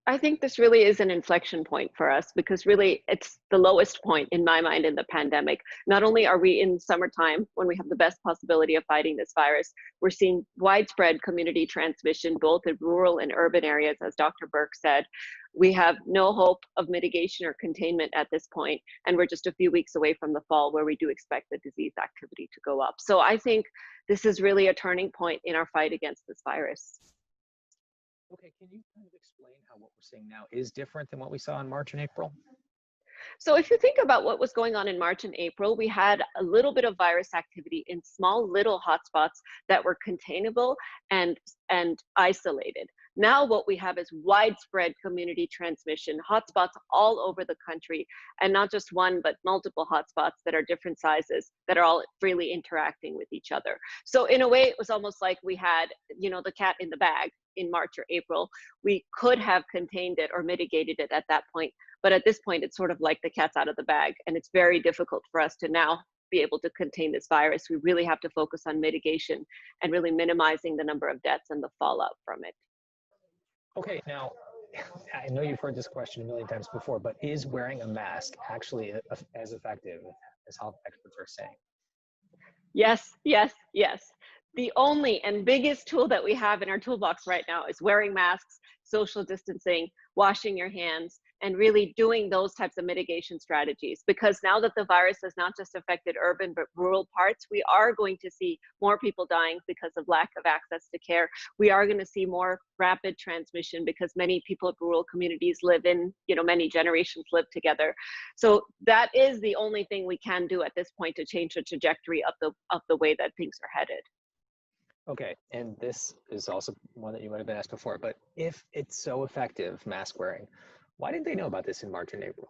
I think this really is an inflection point for us because really it's the lowest point in my mind in the pandemic. Not only are we in summertime when we have the best possibility of fighting this virus, we're seeing widespread community transmission both in rural and urban areas, as Dr. Burke said. We have no hope of mitigation or containment at this point, and we're just a few weeks away from the fall where we do expect the disease activity to go up. So I think this is really a turning point in our fight against this virus. Okay, can you kind of explain how what we're seeing now is different than what we saw in March and April? So if you think about what was going on in March and April, we had a little bit of virus activity in small little hotspots that were containable and isolated. Now what we have is widespread community transmission, hotspots all over the country, and not just one, but multiple hotspots that are different sizes that are all freely interacting with each other. So in a way, it was almost like we had, the cat in the bag in March or April. We could have contained it or mitigated it at that point. But at this point, it's sort of like the cat's out of the bag, and it's very difficult for us to now be able to contain this virus. We really have to focus on mitigation and really minimizing the number of deaths and the fallout from it. Okay, now I know you've heard this question a million times before, but is wearing a mask actually as effective as health experts are saying? Yes, yes, yes. The only and biggest tool that we have in our toolbox right now is wearing masks, social distancing, washing your hands, and really doing those types of mitigation strategies. Because now that the virus has not just affected urban but rural parts, we are going to see more people dying because of lack of access to care. We are going to see more rapid transmission because many people of rural communities live in, many generations live together. So that is the only thing we can do at this point to change the trajectory of the way that things are headed. Okay, and this is also one that you might have been asked before, but if it's so effective, mask wearing, why didn't they know about this in March and April?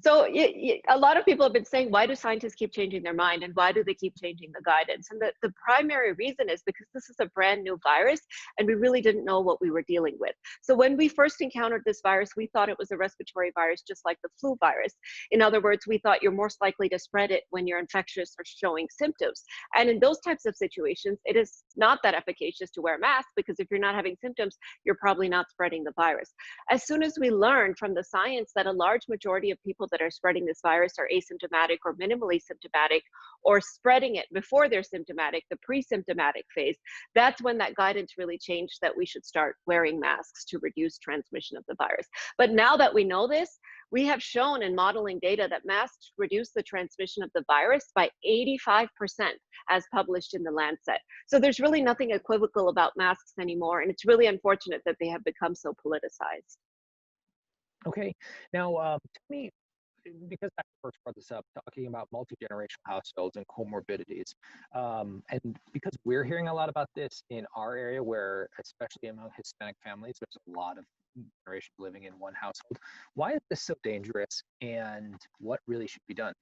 So a lot of people have been saying, why do scientists keep changing their mind and why do they keep changing the guidance? And the primary reason is because this is a brand new virus and we really didn't know what we were dealing with. So when we first encountered this virus, we thought it was a respiratory virus, just like the flu virus. In other words, we thought you're most likely to spread it when you're infectious or showing symptoms. And in those types of situations, it is not that efficacious to wear a mask because if you're not having symptoms, you're probably not spreading the virus. As soon as we learned from the science that a large majority of people that are spreading this virus are asymptomatic or minimally symptomatic or spreading it before they're symptomatic, the pre-symptomatic phase, that's when that guidance really changed that we should start wearing masks to reduce transmission of the virus. But now that we know this, we have shown in modeling data that masks reduce the transmission of the virus by 85%, as published in the Lancet. So there's really nothing equivocal about masks anymore, and it's really unfortunate that they have become so politicized. Okay, now tell me, because I first brought this up, talking about multi-generational households and comorbidities, and because we're hearing a lot about this in our area, where especially among Hispanic families, there's a lot of generations living in one household. Why is this so dangerous, and what really should be done?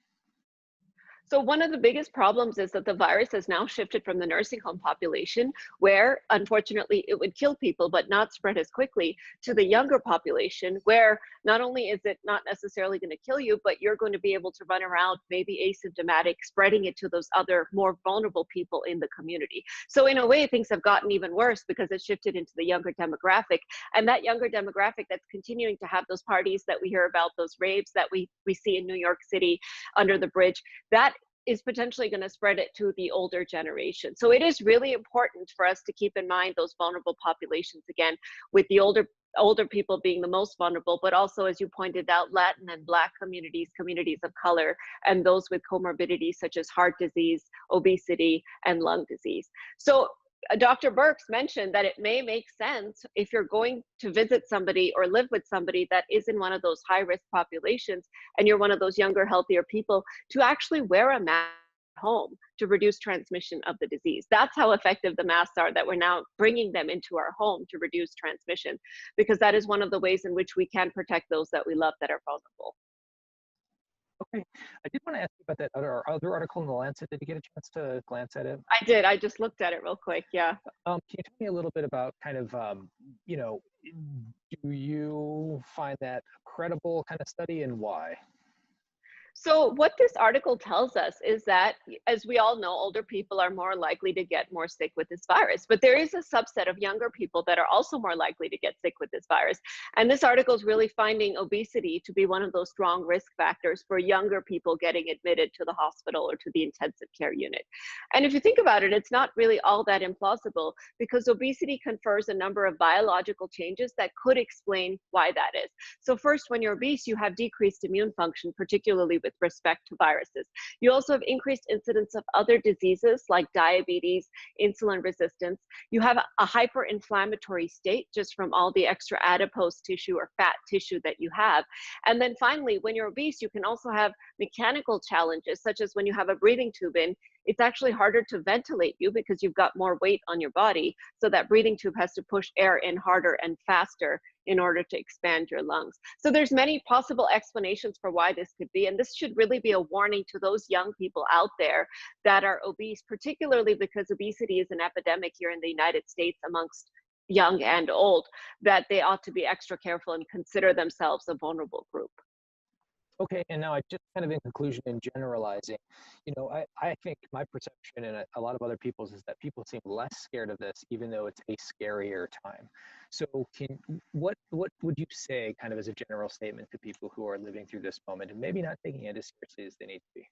So one of the biggest problems is that the virus has now shifted from the nursing home population, where unfortunately it would kill people but not spread as quickly, to the younger population, where not only is it not necessarily going to kill you, but you're going to be able to run around maybe asymptomatic, spreading it to those other more vulnerable people in the community. So in a way, things have gotten even worse because it shifted into the younger demographic. And that younger demographic that's continuing to have those parties that we hear about, those raves that we see in New York City under the bridge, that is potentially going to spread it to the older generation. So it is really important for us to keep in mind those vulnerable populations again, with the older people being the most vulnerable, but also, as you pointed out, Latin and Black communities, communities of color, and those with comorbidities such as heart disease, obesity, and lung disease. So Dr. Birx mentioned that it may make sense if you're going to visit somebody or live with somebody that is in one of those high risk populations and you're one of those younger, healthier people, to actually wear a mask at home to reduce transmission of the disease. That's how effective the masks are, that we're now bringing them into our home to reduce transmission, because that is one of the ways in which we can protect those that we love that are vulnerable. Okay, I did want to ask you about that other article in the Lancet. Did you get a chance to glance at it? I did. I just looked at it real quick. Yeah. Can you tell me a little bit about kind of, you know, do you find that a credible kind of study, and why? So, what this article tells us is that, as we all know, older people are more likely to get more sick with this virus. But there is a subset of younger people that are also more likely to get sick with this virus. And this article is really finding obesity to be one of those strong risk factors for younger people getting admitted to the hospital or to the intensive care unit. And if you think about it, it's not really all that implausible because obesity confers a number of biological changes that could explain why that is. So, first, when you're obese, you have decreased immune function, particularly with respect to viruses. You also have increased incidence of other diseases like diabetes, insulin resistance. You have a hyperinflammatory state just from all the extra adipose tissue or fat tissue that you have. And then finally, when you're obese, you can also have mechanical challenges, such as when you have a breathing tube in, it's actually harder to ventilate you because you've got more weight on your body. So that breathing tube has to push air in harder and faster in order to expand your lungs. So there's many possible explanations for why this could be. And this should really be a warning to those young people out there that are obese, particularly because obesity is an epidemic here in the United States amongst young and old, that they ought to be extra careful and consider themselves a vulnerable group. Okay, and now I just kind of in conclusion and generalizing, I think my perception and a lot of other people's is that people seem less scared of this, even though it's a scarier time. So what would you say kind of as a general statement to people who are living through this moment and maybe not taking it as seriously as they need to be?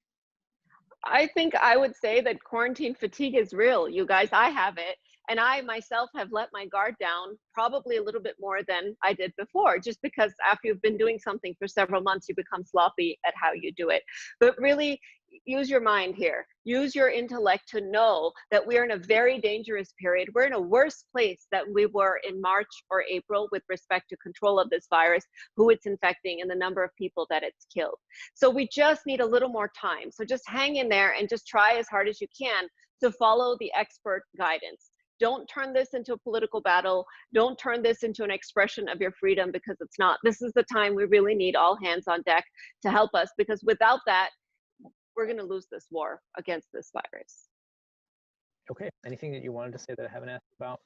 I think I would say that quarantine fatigue is real, you guys. I have it. And I myself have let my guard down probably a little bit more than I did before, just because after you've been doing something for several months, you become sloppy at how you do it. But really, use your mind here. Use your intellect to know that we're in a very dangerous period. We're in a worse place than we were in March or April with respect to control of this virus, who it's infecting, and the number of people that it's killed. So we just need a little more time. So just hang in there and just try as hard as you can to follow the expert guidance. Don't turn this into a political battle. Don't turn this into an expression of your freedom, because it's not. This is the time we really need all hands on deck to help us, because without that, we're going to lose this war against this virus. Okay, anything that you wanted to say that I haven't asked about?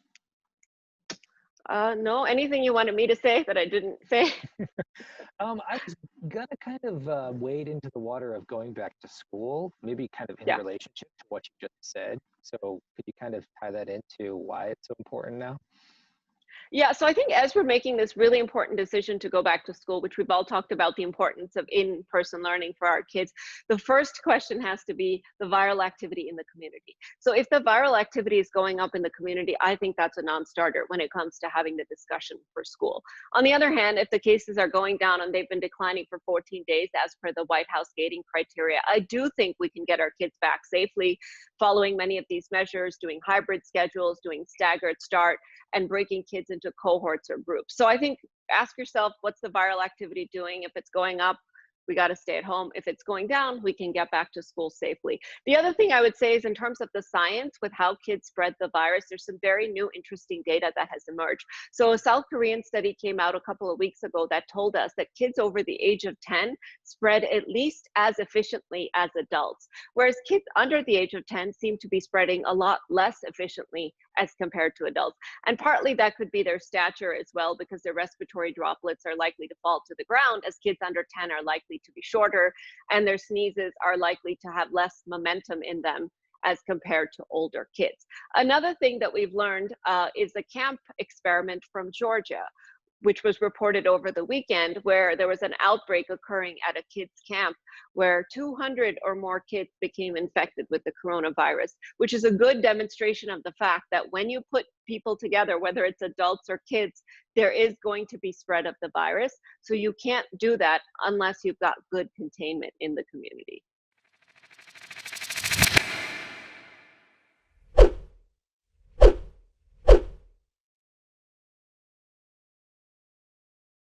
No, anything you wanted me to say that I didn't say? I was gonna kind of wade into the water of going back to school, maybe kind of in Yeah. relationship to what you just said. So could you kind of tie that into why it's so important now? Yeah, so I think as we're making this really important decision to go back to school, which we've all talked about the importance of in-person learning for our kids, the first question has to be the viral activity in the community. So if the viral activity is going up in the community, I think that's a non-starter when it comes to having the discussion for school. On the other hand, if the cases are going down and they've been declining for 14 days as per the White House gating criteria, I do think we can get our kids back safely following many of these measures, doing hybrid schedules, doing staggered start, and breaking kids into cohorts or groups. So I think ask yourself, what's the viral activity doing? If it's going up, we got to stay at home. If it's going down, we can get back to school safely. The other thing I would say is in terms of the science with how kids spread the virus, there's some very new interesting data that has emerged. So a South Korean study came out a couple of weeks ago that told us that kids over the age of 10 spread at least as efficiently as adults, whereas kids under the age of 10 seem to be spreading a lot less efficiently as compared to adults. And partly that could be their stature as well, because their respiratory droplets are likely to fall to the ground, as kids under 10 are likely to be shorter, and their sneezes are likely to have less momentum in them as compared to older kids. Another thing that we've learned is a camp experiment from Georgia, which was reported over the weekend, where there was an outbreak occurring at a kids' camp where 200 or more kids became infected with the coronavirus, which is a good demonstration of the fact that when you put people together, whether it's adults or kids, there is going to be spread of the virus. So you can't do that unless you've got good containment in the community.